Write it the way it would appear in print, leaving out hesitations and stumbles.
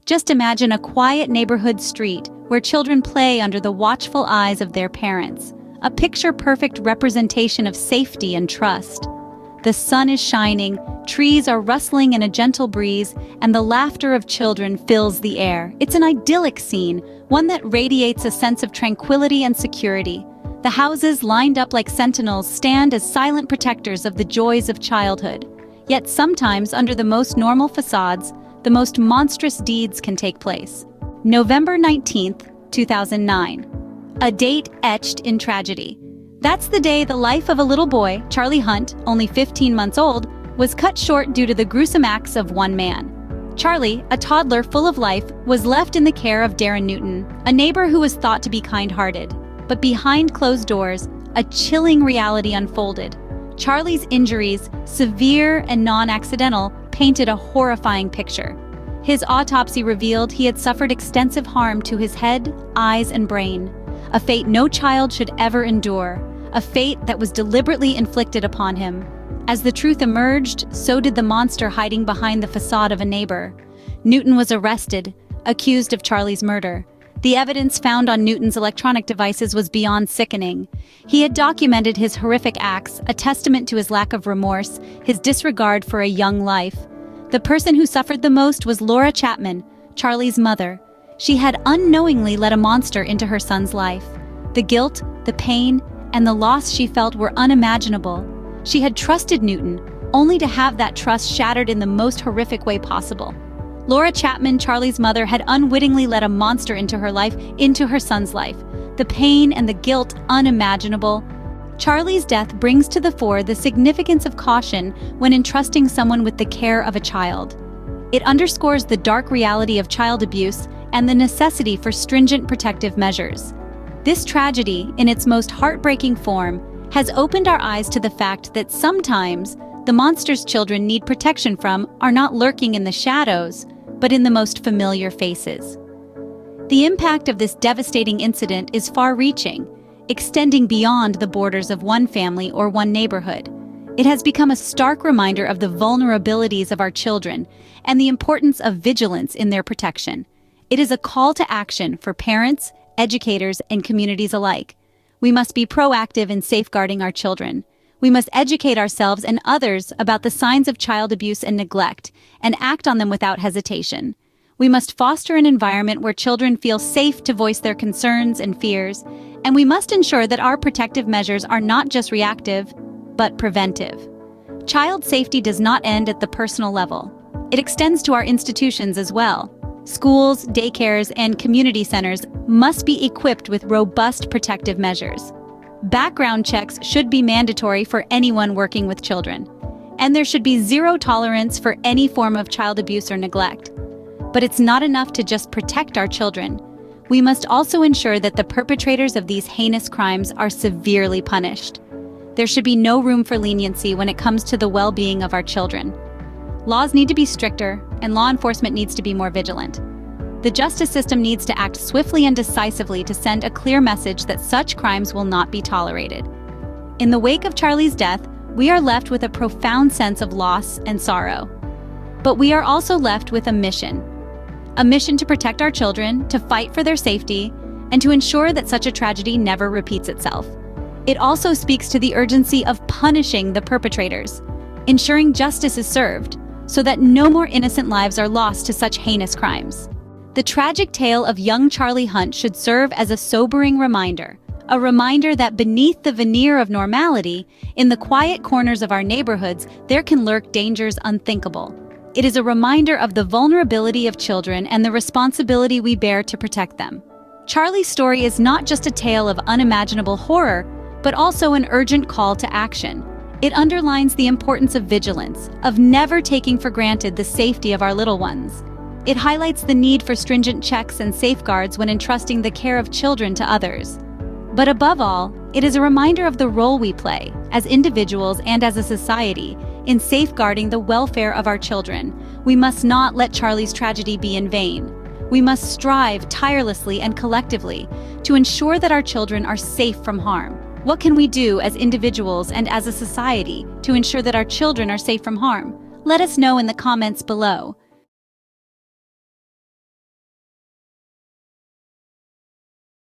Just imagine a quiet neighborhood street where children play under the watchful eyes of their parents, a picture-perfect representation of safety and trust. The sun is shining, trees are rustling in a gentle breeze, and the laughter of children fills the air. It's an idyllic scene, one that radiates a sense of tranquility and security. The houses, lined up like sentinels, stand as silent protectors of the joys of childhood. Yet sometimes, under the most normal facades, the most monstrous deeds can take place. November 19th, 2009. A date etched in tragedy. That's the day the life of a little boy, Charlie Hunt, only 15 months old, was cut short due to the gruesome acts of one man. Charlie, a toddler full of life, was left in the care of Darren Newton, a neighbor who was thought to be kind-hearted. But behind closed doors, a chilling reality unfolded. Charlie's injuries, severe and non-accidental, painted a horrifying picture. His autopsy revealed he had suffered extensive harm to his head, eyes, and brain, a fate no child should ever endure, a fate that was deliberately inflicted upon him. As the truth emerged, so did the monster hiding behind the facade of a neighbor. Newton was arrested, accused of Charlie's murder. The evidence found on Newton's electronic devices was beyond sickening. He had documented his horrific acts, a testament to his lack of remorse, his disregard for a young life. The person who suffered the most was Laura Chapman, Charlie's mother. She had unknowingly let a monster into her son's life. The guilt, the pain, and the loss she felt were unimaginable. She had trusted Newton, only to have that trust shattered in the most horrific way possible. Laura Chapman, Charlie's mother, had unwittingly let a monster into her life, into her son's life. The pain and the guilt unimaginable. Charlie's death brings to the fore the significance of caution when entrusting someone with the care of a child. It underscores the dark reality of child abuse and the necessity for stringent protective measures. This tragedy, in its most heartbreaking form, has opened our eyes to the fact that sometimes the monsters children need protection from are not lurking in the shadows, but in the most familiar faces. The impact of this devastating incident is far-reaching, extending beyond the borders of one family or one neighborhood. It has become a stark reminder of the vulnerabilities of our children and the importance of vigilance in their protection. It is a call to action for parents, educators, and communities alike. We must be proactive in safeguarding our children. We must educate ourselves and others about the signs of child abuse and neglect, and act on them without hesitation. We must foster an environment where children feel safe to voice their concerns and fears, and we must ensure that our protective measures are not just reactive, but preventive. Child safety does not end at the personal level. It extends to our institutions as well. Schools, daycares, and community centers must be equipped with robust protective measures. Background checks should be mandatory for anyone working with children, and there should be zero tolerance for any form of child abuse or neglect. But it's not enough to just protect our children. We must also ensure that the perpetrators of these heinous crimes are severely punished. There should be no room for leniency when it comes to the well-being of our children. Laws need to be stricter, and law enforcement needs to be more vigilant. The justice system needs to act swiftly and decisively to send a clear message that such crimes will not be tolerated. In the wake of Charlie's death, we are left with a profound sense of loss and sorrow. But we are also left with a mission to protect our children, to fight for their safety, and to ensure that such a tragedy never repeats itself. It also speaks to the urgency of punishing the perpetrators, ensuring justice is served, so that no more innocent lives are lost to such heinous crimes. The tragic tale of young Charlie Hunt should serve as a sobering reminder, a reminder that beneath the veneer of normality, in the quiet corners of our neighborhoods, there can lurk dangers unthinkable. It is a reminder of the vulnerability of children and the responsibility we bear to protect them. Charlie's story is not just a tale of unimaginable horror, but also an urgent call to action. It underlines the importance of vigilance, of never taking for granted the safety of our little ones. It highlights the need for stringent checks and safeguards when entrusting the care of children to others. But above all, it is a reminder of the role we play, as individuals and as a society, in safeguarding the welfare of our children. We must not let Charlie's tragedy be in vain. We must strive tirelessly and collectively to ensure that our children are safe from harm. What can we do as individuals and as a society to ensure that our children are safe from harm? Let us know in the comments below.